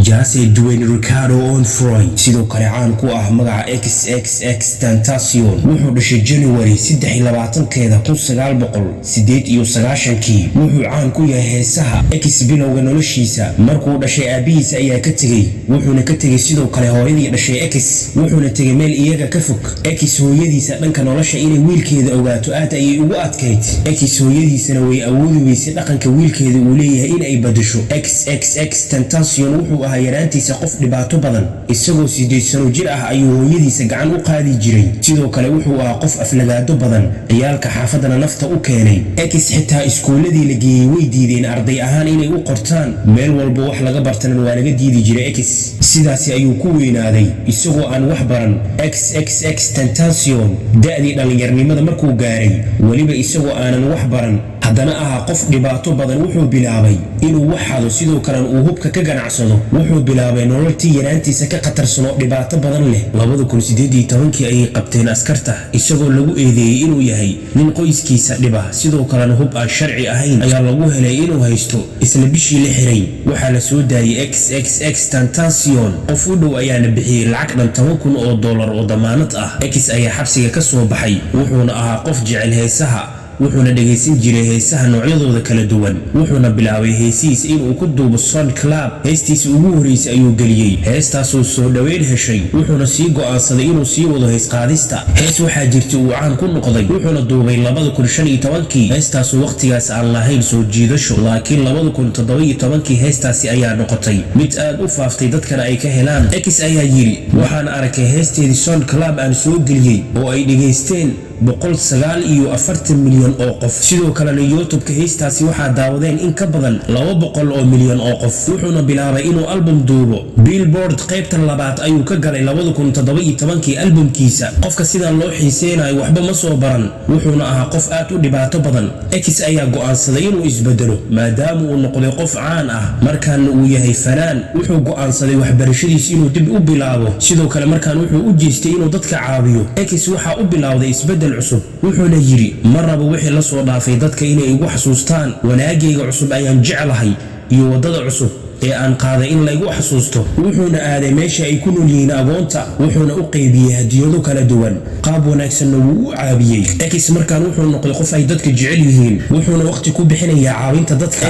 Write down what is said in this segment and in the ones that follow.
Jose Dwayne Ricardo Onfroy sidoo kale caan ku ah magaca XXXTentacion wuxuu dhashay January 23keeda 1998 wuxuu caan ku yahay heesaha X bilowga noloshiisa markuu dhashay aabihiisa ayaa ka tagay wuxuuna ka tagay sidoo kale hooyadii dhashay X wuxuuna tagay meel iyaga ka fog X hooyadiisa dhanka nolosha inay wiilkeeda ogaato aad ay ugu adkayd X hooyadiisana way awoodi weysay dhaqanka wiilkeeda uu leeyahay in ay badasho XXXTentacion wuxuu ahaa yaraantiisa qof dhibaato badan isagoo 8 sano jir ah ayuu hooyadiisa gacan u qaadi jiray sidoo kale wuxuu ahaa qof aflagaado badan ciyaalka xaafadana nafta u keenay X xitaa iskuuladii la geeyay way diideen arday ahaan inay u qortaan meel walba wax laga bartana waa laga diidi jiray X sidaasi ayuu ku weynaaday isagoo aan wax baran XXXTentacion da'dii dhalinyarnimada markuu gaaray waliba isagoo aanan wax baran haddana ahaa qof dhibaato badan wuxuu bilaabay inuu wax hado sidoo kale uu hubka ka ganacsado wuxuu bilaabay nololtii yaraantiisa ka qatarsanoo dhibaato badan leh 2018 ayay qabteen askarta isagoo lagu eedeeyay inuu yahay nin qoyskiisa dhiba sidoo kale hub aan sharci ahayn ayaa lagu helay inuu haysto isla bishii la xiray waxaa la soo daayay XXXTentacion qof u dhow ayaana bixiyay lacag dhan $10,000 oo damaanad ah X ayaa xabsiga ka soo baxay wuxuuna ahaa qof jecel heesaha wuxuuna dhageysan jiray heesaha noocyadooda kala duwan wuxuuna bilaabay heesihiisa inuu ku duubo SoundCloud heestiisa ugu horeysay ayuu geliyay heestaasoo soo dhaweyn heshay wuxuuna sii go'aansaday inuu sii wado hees qaadista hees waxaa jirtay uu caan ku noqday wuxuuna duubay 2015 heestaasoo waqtigaas aan lahayn soo jiidasho laakiin 2017 heestaasi ayaa noqotay mid aad u faaftay dadkana ay ka helaan X ayaa yiri waxaan arkay heesteedii SoundCloud aan soo geliyay oo ay dhageysteen 149 milyan oo qof sidoo kale YouTube-ka heestaasi waxa daawadeen in ka badan 200 milyan oo qof wuxuuna bilaabay inuu album duubo Billboard qaybta labaad ayuu ka galay 2017 albumkiisa qofka sida loo xiiseenayo waxba ma soo baran wuxuuna ahaa qof aad u dhibaato badan X ayaa go'aansaday inuu isbedelo maadaama uu noqday qof caan ah markaan uu yahay fanaan wuxuu go'aansaday waxbarashadiisa inuu dib u bilaabo sidoo kale markaan wuxuu u jeestay inuu dadka caawiyo X waxa u bilowday isbedel cusub wuxuuna yiri maraba wixii la soo dhaafay dadka inay igu xasuustaan wanaagayga cusub ayaan jeclahay iyo wadada cusub ee aan qaaday in la igu xasuusto wuxuuna aaday meesha ay ku noolyihiin agoonta wuxuuna u qaybiyay hadiyado kala duwan qaab wanaagsan uu u caabiyay X markaan wuxuu noqday qof ay dadka jecel yihiin wuxuuna waqti ku bixinayaa caawinta dadka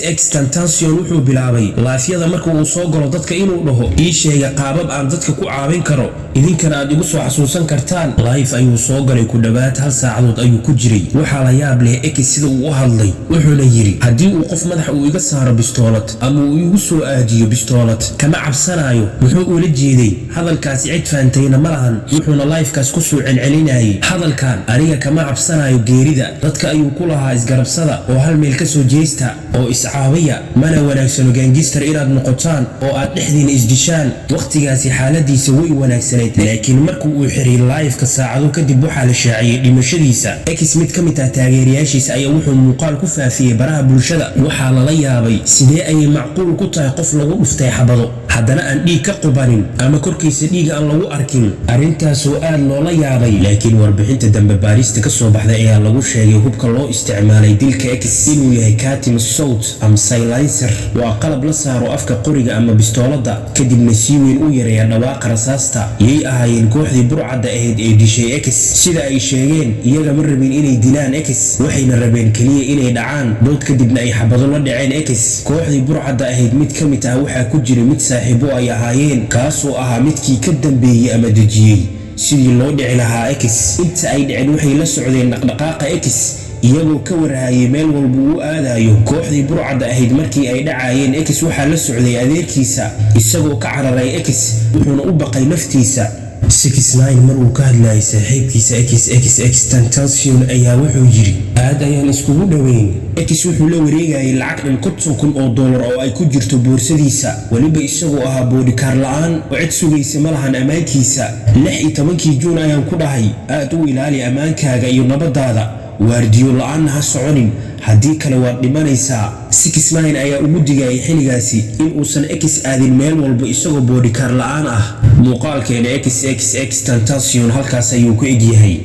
XXXTentacion wuxuu bilaabay laafyada marka uu soo galo dadka inuu dhaho ii sheega qaabab aan dadka ku caawin karo idinkana aad igu soo xasuusan kartaan live ayuu soo galay ku dhawaad hal saacadood ayuu ku jiray waxa la yaab leh X sida uu u hadlay wuxuuna yiri hadii uu qof madax uu iga saaro bistoolad ama uu igu soo aadiyo bistoolad kama cabsanayo wuxuu u la jeeday hadalkaasi cid faantayna ma lahan wuxuuna live-kaas ku soo celcelinayay hadalkan aniga kama cabsanayo geerida dadka ayuu ku lahaa isgarabsada oo hal meel ka soo jeesta oo iscaawiya mana wanaagsan gangster inaad noqotaan oo aad dhexdiina isdishaan waqtigaasi xaaladiisa way wanaagsaneyd laakiin markuu uu xiray live-ka saacado kadib waxa la shaaciyay dhimashadiisa X mid ka mid ah taageerayaashiisa ayaa wuxuu muuqaal ku faafiyay baraha bulshada waxa la yaabay sidee ay macquul ku tahay qof lagu dhuftay xabado haddana aan dhiig ka qubanin ama korkiisa dhiig aan lagu arkin arintaasoo aad loola yaabay laakiin warbixinta dambe baarista ka soo baxday ayaa lagu sheegay hubka loo isticmaalay dilka X inuu yahay Katim Sawt ama silencer waa qalab la saaro afka qoriga ama bistoolada kadibna si weyn u yareeya dhawaaqa rasaasta yay ahaayeen kooxdii burcadda ahayd ee dishay X sida ay sheegeen iyaga ma rabin inay dilaan X waxayna rabeen kaliya inay dhacaan dood kadibna ay xabado la dhaceen X kooxdii burcadda ahayd mid ka mid ah waxa ku jira mid saaxiibo ay ahaayeen kaasoo ahaa midkii ka dambeeyay ama dejiyay sidii loo dhici lahaa X inta ay dhicin waxay la socdeen dhaqdhaqaaqa X iyagoo ka warhaayay meel walba uu aadayo kooxdii burcadda ahayd markii ay dhacayeen X waxa la socday adeerkiisa isagoo ka cararay X wuxuuna u baqay naftiisa 69 mar uu ka hadlayay saaxiibkiisa XXXTentacion ayaa wuxuu yiri aad ayaan iskugu dhaweyn X wuxuu la wareegayay lacag $50,000 oo ay ku jirto boorsadiisa waliba isagoo ahaa bodyguard la'aan oo cid sugaysa ma lahan amaankiisa 16 Juun ayaan ku dhahay aad u ilaali amaankaaga iyo nabadaada waardiyo la'aan ha soconin haddii kale waad dhimanaysaa 69 ayaa ugu digayay xiligaasi in uusan X aadin meel walba isagoo bodyguard la'aan ah muuqaalkeena XXXTentacion halkaas ayuu ku egyahay